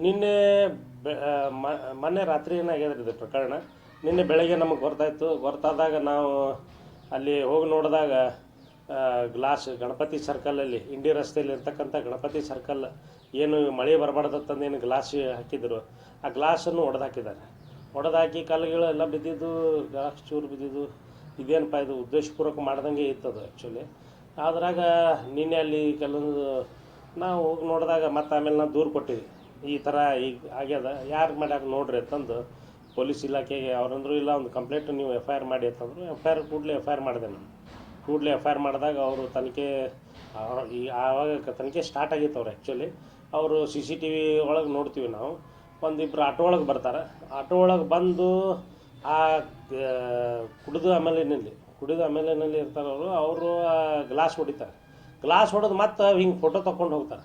ನಿನ್ನೆ ಮೊನ್ನೆ ರಾತ್ರಿ ಏನಾಗ್ಯದ್ರಿ ಇದು ಪ್ರಕರಣ. ನಿನ್ನೆ ಬೆಳಗ್ಗೆ ನಮಗೆ ಗೊತ್ತಾದಾಗ ನಾವು ಅಲ್ಲಿ ಹೋಗಿ ನೋಡಿದಾಗ ಗ್ಲಾಸ್ ಗಣಪತಿ ಸರ್ಕಲಲ್ಲಿ ಇಂಡಿ ರಸ್ತೆಯಲ್ಲಿ ಇರ್ತಕ್ಕಂಥ ಗಣಪತಿ ಸರ್ಕಲ್ ಏನು ಮಳೆ ಬರಬಾರ್ದಂತಂದೇನು ಗ್ಲಾಸ್ ಹಾಕಿದ್ರು, ಆ ಗ್ಲಾಸನ್ನು ಒಡೆದಾಕಿದ್ದಾರೆ. ಒಡೆದಾಕಿ ಕಲ್ಲುಗಳು ಎಲ್ಲ ಬಿದ್ದಿದ್ದು, ಗ್ಲಾಸ್ ಚೂರು ಬಿದ್ದಿದ್ದು. ಇದೇನಪ್ಪ ಇದು ಉದ್ದೇಶಪೂರ್ವಕ ಮಾಡ್ದಂಗೆ ಇತ್ತದು ಆ್ಯಕ್ಚುಲಿ. ಅದ್ರಾಗ ನಿನ್ನೆ ಅಲ್ಲಿ ಕೆಲವೊಂದು ನಾವು ಹೋಗಿ ನೋಡಿದಾಗ ಮತ್ತು ಆಮೇಲೆ ನಾವು ದೂರು ಕೊಟ್ಟಿವಿ, ಈ ಥರ ಈಗ ಆಗ್ಯದ, ಯಾರು ಮಾಡ್ಯಾರ ನೋಡ್ರಿ ಅಂತಂದು ಪೊಲೀಸ್ ಇಲಾಖೆಗೆ ಅವ್ರಂದ್ರು ಇಲ್ಲ ಒಂದು ಕಂಪ್ಲೇಂಟ್ ನೀವು FIR ಮಾಡಿ ಅಂತಂದರು. ಕೂಡಲೇ ಎಫ್ ಐ ಆರ್ ಮಾಡಿದೆ ನಾನು. ಕೂಡಲೇ FIR ಮಾಡಿದಾಗ ಅವರು ತನಿಖೆ ಈ ಆವಾಗ ತನಿಖೆ ಸ್ಟಾರ್ಟ್ ಆಗಿತ್ತು. ಅವ್ರು ಆ್ಯಕ್ಚುಲಿ ಅವರು CCTV ಒಳಗೆ ನೋಡ್ತೀವಿ ನಾವು, ಒಂದಿಬ್ಬರು ಆಟೋ ಒಳಗೆ ಬರ್ತಾರೆ. ಆಟೋ ಒಳಗೆ ಬಂದು ಆ ಕುಡಿದು ಆಮೇಲಿನಲ್ಲಿ ಇರ್ತಾರೆ ಅವರು ಗ್ಲಾಸ್ ಹೊಡಿತಾರೆ. ಗ್ಲಾಸ್ ಹೊಡೆದು ಮತ್ತೆ ಹಿಂಗೆ ಫೋಟೋ ತೊಗೊಂಡು ಹೋಗ್ತಾರೆ.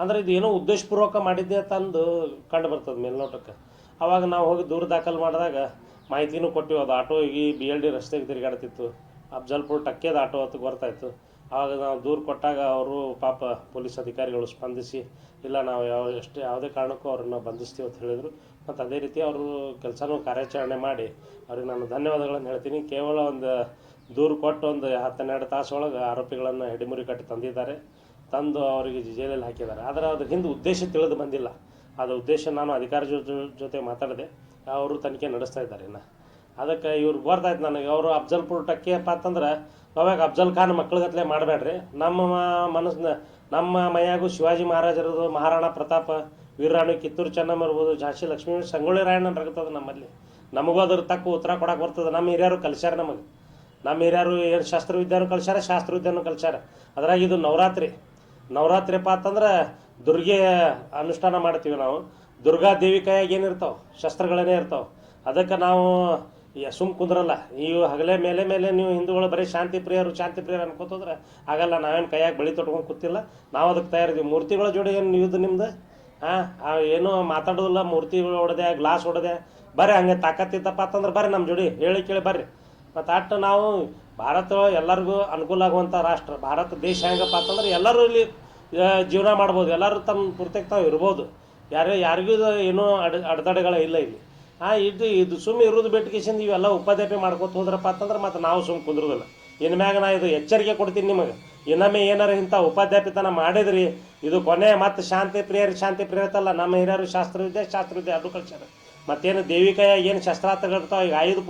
ಅಂದರೆ ಇದು ಏನೋ ಉದ್ದೇಶಪೂರ್ವಕ ಮಾಡಿದ್ದೆ ತಂದು ಕಂಡು ಬರ್ತದೆ ಮೇಲ್ನೋಟಕ್ಕೆ. ಆವಾಗ ನಾವು ಹೋಗಿ ದೂರು ದಾಖಲು ಮಾಡಿದಾಗ ಮಾಹಿತಿನೂ ಕೊಟ್ಟಿವಿ. ಅದು ಆಟೋ ಈ BLD ರಸ್ತೆಗೆ ತಿರುಗಾಡ್ತಿತ್ತು, ಅಫ್ಜಲ್ಪುರ ಟಕ್ಕೇದ ಆಟೋ ಹೊತ್ತಿಗೆ ಬರ್ತಾಯಿತ್ತು. ಆವಾಗ ನಾವು ದೂರು ಕೊಟ್ಟಾಗ ಅವರು ಪಾಪ ಪೊಲೀಸ್ ಅಧಿಕಾರಿಗಳು ಸ್ಪಂದಿಸಿ ಇಲ್ಲ ನಾವು ಯಾವುದೇ ಕಾರಣಕ್ಕೂ ಅವ್ರನ್ನ ಬಂಧಿಸ್ತೀವಿ ಅಂತ ಹೇಳಿದರು. ಮತ್ತು ಅದೇ ರೀತಿ ಅವರು ಕೆಲಸನೂ ಕಾರ್ಯಾಚರಣೆ ಮಾಡಿ ಅವ್ರಿಗೆ ನಾನು ಧನ್ಯವಾದಗಳನ್ನು ಹೇಳ್ತೀನಿ. ಕೇವಲ ಒಂದು ದೂರು ಕೊಟ್ಟು ಒಂದು 10-12 ತಾಸೊಳಗೆ ಆರೋಪಿಗಳನ್ನು ಹೆಡಿಮುರಿ ಕಟ್ಟಿ ತಂದು ಅವರಿಗೆ ಜೈಲಲ್ಲಿ ಹಾಕಿದ್ದಾರೆ. ಆದರೆ ಅದ್ರ ಹಿಂದೆ ಉದ್ದೇಶ ತಿಳಿದು ಬಂದಿಲ್ಲ. ಅದು ಉದ್ದೇಶ ನಾನು ಅಧಿಕಾರಿ ಜೊತೆ ಮಾತಾಡಿದೆ, ಅವರು ತನಿಖೆ ನಡೆಸ್ತಾ ಇದ್ದಾರೆ. ಇನ್ನು ಅದಕ್ಕೆ ಇವ್ರಿಗೆ ಗೊತ್ತಾಯ್ತು ನನಗೆ, ಅವರು ಅಫ್ಜಲ್ಪುರ ಟಕ್ಕಿಯಪ್ಪ ಅಂತಂದ್ರೆ ಅವಾಗ ಅಫ್ಜಲ್ ಖಾನ್ ಮಕ್ಕಳಿಗತ್ಲೆ ಮಾಡಬೇಡ್ರಿ, ನಮ್ಮ ಮೈಯಾಗೂ ಶಿವಾಜಿ ಮಹಾರಾಜರದು, ಮಹಾರಾಣಾ ಪ್ರತಾಪ, ವೀರರಾಣಿ ಕಿತ್ತೂರು ಚೆನ್ನಮ್ಮ ಇರ್ಬೋದು, ಝಾನ್ಸಿ ಲಕ್ಷ್ಮೀ, ಸಂಗೊಳ್ಳಿ ರಾಯಣ್ಣ ರಗತದ ನಮ್ಮಲ್ಲಿ. ನಮಗೂ ಅದ್ರ ತಕ್ಕ ಉತ್ತರ ಕೊಡಕ್ಕೆ ಬರ್ತದೆ. ನಮ್ಮ ಹಿರಿಯರು ಕಲಿಸ್ಯಾರ ನಮಗೆ. ನಮ್ಮ ಹಿರಿಯರು ಏನು ಶಾಸ್ತ್ರವಿದ್ಯಾನು ಕಲಿಸ್ಯಾರ, ಶಾಸ್ತ್ರವಿದ್ಯಾನು ಕಲಿಸ್ಯಾರ. ಅದ್ರಾಗ ಇದು ನವರಾತ್ರಿಪ್ಪ ಅಂತಂದ್ರೆ ದುರ್ಗೆ ಅನುಷ್ಠಾನ ಮಾಡ್ತೀವಿ ನಾವು. ದುರ್ಗಾ ದೇವಿ ಕೈಯಾಗ ಏನಿರ್ತಾವೆ ಶಸ್ತ್ರಗಳೇ ಇರ್ತಾವೆ. ಅದಕ್ಕೆ ನಾವು ಕುಂದ್ರಲ್ಲ. ನೀವು ಹಗಲೇ ಮೇಲೆ ನೀವು ಹಿಂದೂಗಳು ಬರೀ ಶಾಂತಿ ಪ್ರಿಯರು ಅನ್ಕೋತಂದ್ರೆ ಆಗಲ್ಲ. ನಾವೇನು ಕೈಯಾಗ ಬಳಿ ತೊಟ್ಕೊಂಡು ಕೂತಿಲ್ಲ, ನಾವು ಅದಕ್ಕೆ ತಯಾರಿದ್ದೀವಿ. ಮೂರ್ತಿಗಳ ಜೋಡಿ ಏನು ಯುದ್ಧ ನಿಮ್ದು? ಏನೂ ಮಾತಾಡೋದಿಲ್ಲ. ಮೂರ್ತಿಗಳು ಹೊಡೆದೆ, ಗ್ಲಾಸ್ ಹೊಡೆದೆ, ಬರ್ರಿ ಹಂಗೆ ತಾಕತ್ತಿತ್ತಪ್ಪ ಅಂತಂದ್ರೆ ಬರ್ರಿ ನಮ್ಮ ಜೋಡಿ ಹೇಳಿ ಕೇಳಿ ಬರ್ರಿ. ಮತ್ತು ನಾವು ಭಾರತ ಎಲ್ಲರಿಗೂ ಅನುಕೂಲ ಆಗುವಂಥ ರಾಷ್ಟ್ರ. ಭಾರತ ದೇಶ ಹೆಂಗಪ್ಪ ಅಂತಂದ್ರೆ ಎಲ್ಲರೂ ಇಲ್ಲಿ ಜೀವನ ಮಾಡ್ಬೋದು, ಎಲ್ಲರೂ ತಮ್ಮ ಪೂರ್ತಿಗೆ ತಾವು ಇರ್ಬೋದು. ಯಾರಿಗೂ ಏನೂ ಅಡೆತಡೆಗಳ ಇಲ್ಲ ಇಲ್ಲಿ. ಇದು ಸುಮ್ಮನೆ ಇರೋದು ಬೆಟ್ಕೇಸಿಂದ ಇವೆಲ್ಲ ಉಪಾಧ್ಯಾಪಿ ಮಾಡ್ಕೊತ ಹೋದ್ರಪ್ಪ ಅಂತಂದ್ರೆ ಮತ್ತು ನಾವು ಸುಮ್ಮನೆ ಕುಂದ್ರೋದಿಲ್ಲ. ಇನ್ನು ಮ್ಯಾಗ ನಾ ಇದು ಎಚ್ಚರಿಕೆ ಕೊಡ್ತೀನಿ ನಿಮಗೆ, ಇನ್ನೊಮ್ಮೆ ಏನಾರ ಇಂಥ ಉಪಾಧ್ಯಾಪಿತನ ಮಾಡಿದ್ರಿ ಇದು ಕೊನೆ ಮತ್ತು ಶಾಂತಿ ಪ್ರಿಯರತ್ತಲ್ಲ. ನಮ್ಮ ಹಿರಿಯರು ಶಾಸ್ತ್ರವಿದ್ಯೆ ಅದು ಕಳ್ಸ್ಯಾರ. ಮತ್ತೇನು ದೇವಿ ಕೈಯಾಗ ಏನು ಶಸ್ತ್ರಾಸ್ತ್ರಗಳಿರ್ತಾವೆ. ಈಗ ಆಯುಧ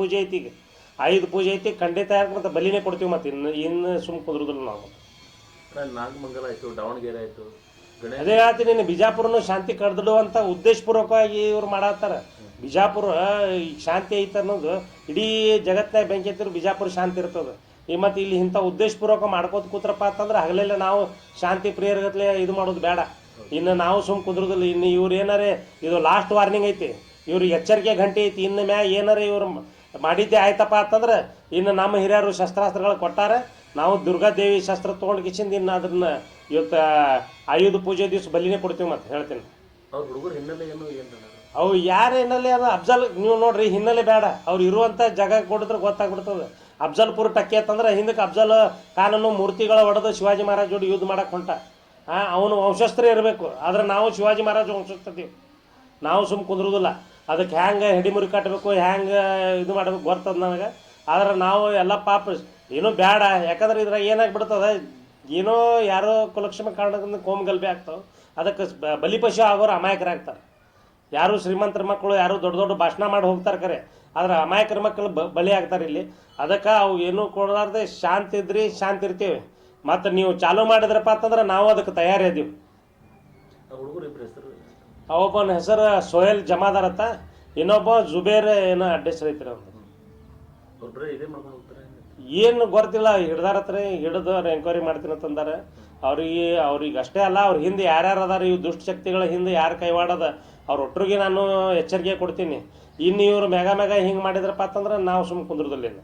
ಪೂಜೆ ಐತಿ, ಖಂಡಿತ ಮತ್ತು ಬಲಿನೇ ಕೊಡ್ತೀವಿ. ಮತ್ತು ಇನ್ನು ಸುಮ್ಮನೆ ಕುಂದ್ರೋದಿಲ್ಲ ನಾವು. ನಾಗಮಂಗಲ ಆಯಿತು, ದಾವಣಗೆರೆ ಆಯಿತು, ಅದೇ ಹೇಳ್ತೀನಿ. ನೀನು ಬಿಜಾಪುರನು ಶಾಂತಿ ಕಡ್ದಿಡುವಂಥ ಉದ್ದೇಶಪೂರ್ವಕವಾಗಿ ಇವ್ರು ಮಾಡತ್ತಾರ. ಬಿಜಾಪುರ ಶಾಂತಿ ಐತೆ ಅನ್ನೋದು ಇಡೀ ಜಗತ್ತಿನಾಗ ಬೆಂಕಿ ಎತ್ತಿದ್ರು ಬಿಜಾಪುರ ಶಾಂತಿ ಇರ್ತದೆ. ಮತ್ತು ಇಲ್ಲಿ ಇಂಥ ಉದ್ದೇಶಪೂರ್ವಕ ಮಾಡ್ಕೋತ ಕೂತ್ರಪ್ಪ ಅಂತಂದ್ರೆ ಹಗಲೆಲ್ಲ ನಾವು ಶಾಂತಿ ಪ್ರಿಯರ್ಗತ್ಲೆ ಇದು ಮಾಡೋದು ಬೇಡ. ಇನ್ನು ನಾವು ಸುಮ್ಮನೆ ಕುಂದ್ರೋದಿಲ್ಲ. ಇನ್ನು ಇವ್ರು ಏನಾರೇ ಇದು ಲಾಸ್ಟ್ ವಾರ್ನಿಂಗ್ ಐತಿ, ಇವ್ರಿಗೆ ಎಚ್ಚರಿಕೆ ಗಂಟೆ ಐತಿ. ಇನ್ನು ಮ್ಯಾಗ ಏನಾರೇ ಇವ್ರು ಮಾಡಿದ್ದೆ ಆಯ್ತಪ್ಪ ಅಂತಂದ್ರೆ ಇನ್ನು ನಮ್ಮ ಹಿರಿಯರು ಶಸ್ತ್ರಾಸ್ತ್ರಗಳು ಕೊಟ್ಟಾರೆ. ನಾವು ದುರ್ಗಾದೇವಿ ಶಸ್ತ್ರ ತೊಗೊಂಡು ಕಿಸಿಂದ ಇನ್ನು ಅದನ್ನ ಇವತ್ತು ಆಯುಧ ಪೂಜೆ ದಿವಸ ಬಲಿನೇ ಕೊಡ್ತೀವಿ. ಮತ್ತು ಹೇಳ್ತೀನಿ ಅವ್ರ ಹುಡುಗರು ಹಿನ್ನೆಲೆ ಏನು ಅವು ಯಾರ ಹಿನ್ನೆಲೆ ಅದು ಅಫ್ಜಲ್ ನೀವು ನೋಡ್ರಿ, ಹಿನ್ನೆಲೆ ಬೇಡ. ಅವ್ರು ಇರುವಂಥ ಜಾಗ ಕೊಡಿದ್ರೆ ಗೊತ್ತಾಗ್ಬಿಡ್ತದೆ. ಅಫ್ಜಲ್ಪುರ ಟಕ್ಕೆ ಅಂತಂದ್ರೆ ಹಿಂದಕ್ಕೆ ಅಫ್ಜಲ್ ಖಾನನ್ನು ಮೂರ್ತಿಗಳ ಹೊಡೆದು ಶಿವಾಜಿ ಮಹಾರಾಜ್ ಜೋಡಿ ಯುದ್ಧ ಮಾಡಕ್ಕೆ ಹೊಂಟ. ಅವನು ವಂಶಸ್ತ್ರ ಇರಬೇಕು. ಆದರೆ ನಾವು ಶಿವಾಜಿ ಮಹಾರಾಜ್ ವಂಶಸ್ಥತೀವಿ. ನಾವು ಸುಮ್ಮನೆ ಕುಂದ್ರೋದಿಲ್ಲ. ಅದಕ್ಕೆ ಹ್ಯಾಂಗೆ ಹೆಡಿಮುರಿ ಕಟ್ಟಬೇಕು, ಹ್ಯಾಂಗೆ ಇದು ಮಾಡಬೇಕು ಬರ್ತದೆ ನನಗೆ. ಆದ್ರೆ ನಾವು ಎಲ್ಲ ಪಾಪ ಏನೂ ಬೇಡ. ಯಾಕಂದ್ರೆ ಇದ್ರಾಗ ಏನಾಗ್ಬಿಡ್ತದೆ, ಏನೋ ಯಾರೋ ಕುಲಕ್ಷಮ ಕಾರಣದಿಂದ ಕೋಮಗಲ್ಭೆ ಆಗ್ತಾವೆ. ಅದಕ್ಕೆ ಬಲಿಪಶು ಆಗೋರು ಅಮಾಯಕರಾಗ್ತಾರೆ. ಯಾರು ಶ್ರೀಮಂತರ ಮಕ್ಕಳು ಯಾರು ದೊಡ್ಡ ಭಾಷಣ ಮಾಡಿ ಹೋಗ್ತಾರೆ ಕರೆ, ಆದ್ರೆ ಅಮಾಯಕರ ಮಕ್ಕಳು ಬಲಿ ಆಗ್ತಾರೆ ಇಲ್ಲಿ. ಅದಕ್ಕೆ ಅವು ಏನೂ ಕೊಡಲಾರ್ದೆ ಶಾಂತಿ ಇರ್ತೀವಿ. ಮತ್ತು ನೀವು ಚಾಲೂ ಮಾಡಿದ್ರಪ್ಪ ಅಂತಂದ್ರೆ ನಾವು ಅದಕ್ಕೆ ತಯಾರಿ ಇದೀವಿ. ಒಬ್ಬನ ಹೆಸರು ಸೋಹೆಲ್ ಜಮಾದಾರ್ ಅಂತ, ಇನ್ನೊಬ್ಬ ಜುಬೇರ್ ಏನೋ ಅಡ್ರೆಸ್ ಐತ್ರಿ ಅವ್ನು. ಏನು ಗೊತ್ತಿಲ್ಲ, ಹಿಡ್ದಾರತ್ರ ಹಿಡಿದು ಎಂಕ್ವೈರಿ ಮಾಡ್ತೀನಿ ಅಂತಂದಾರೆ. ಅವ್ರಿಗೆ ಅಷ್ಟೇ ಅಲ್ಲ, ಅವ್ರ ಹಿಂದೆ ಯಾರ್ಯಾರು ಅದಾರ, ಇವು ದುಷ್ಟಶಕ್ತಿಗಳ ಹಿಂದೆ ಯಾರು ಕೈವಾಡದ ಅವ್ರ ಒಟ್ಟರಿಗೆ ನಾನು ಎಚ್ಚರಿಕೆ ಕೊಡ್ತೀನಿ. ಇನ್ನು ಇವರು ಮೆಗ ಹಿಂಗೆ ಮಾಡಿದ್ರಪ್ಪ ಅಂತಂದ್ರೆ ನಾವು ಸುಮ್ಮನೆ ಕುಂದ್ರದಿಲ್ಲ.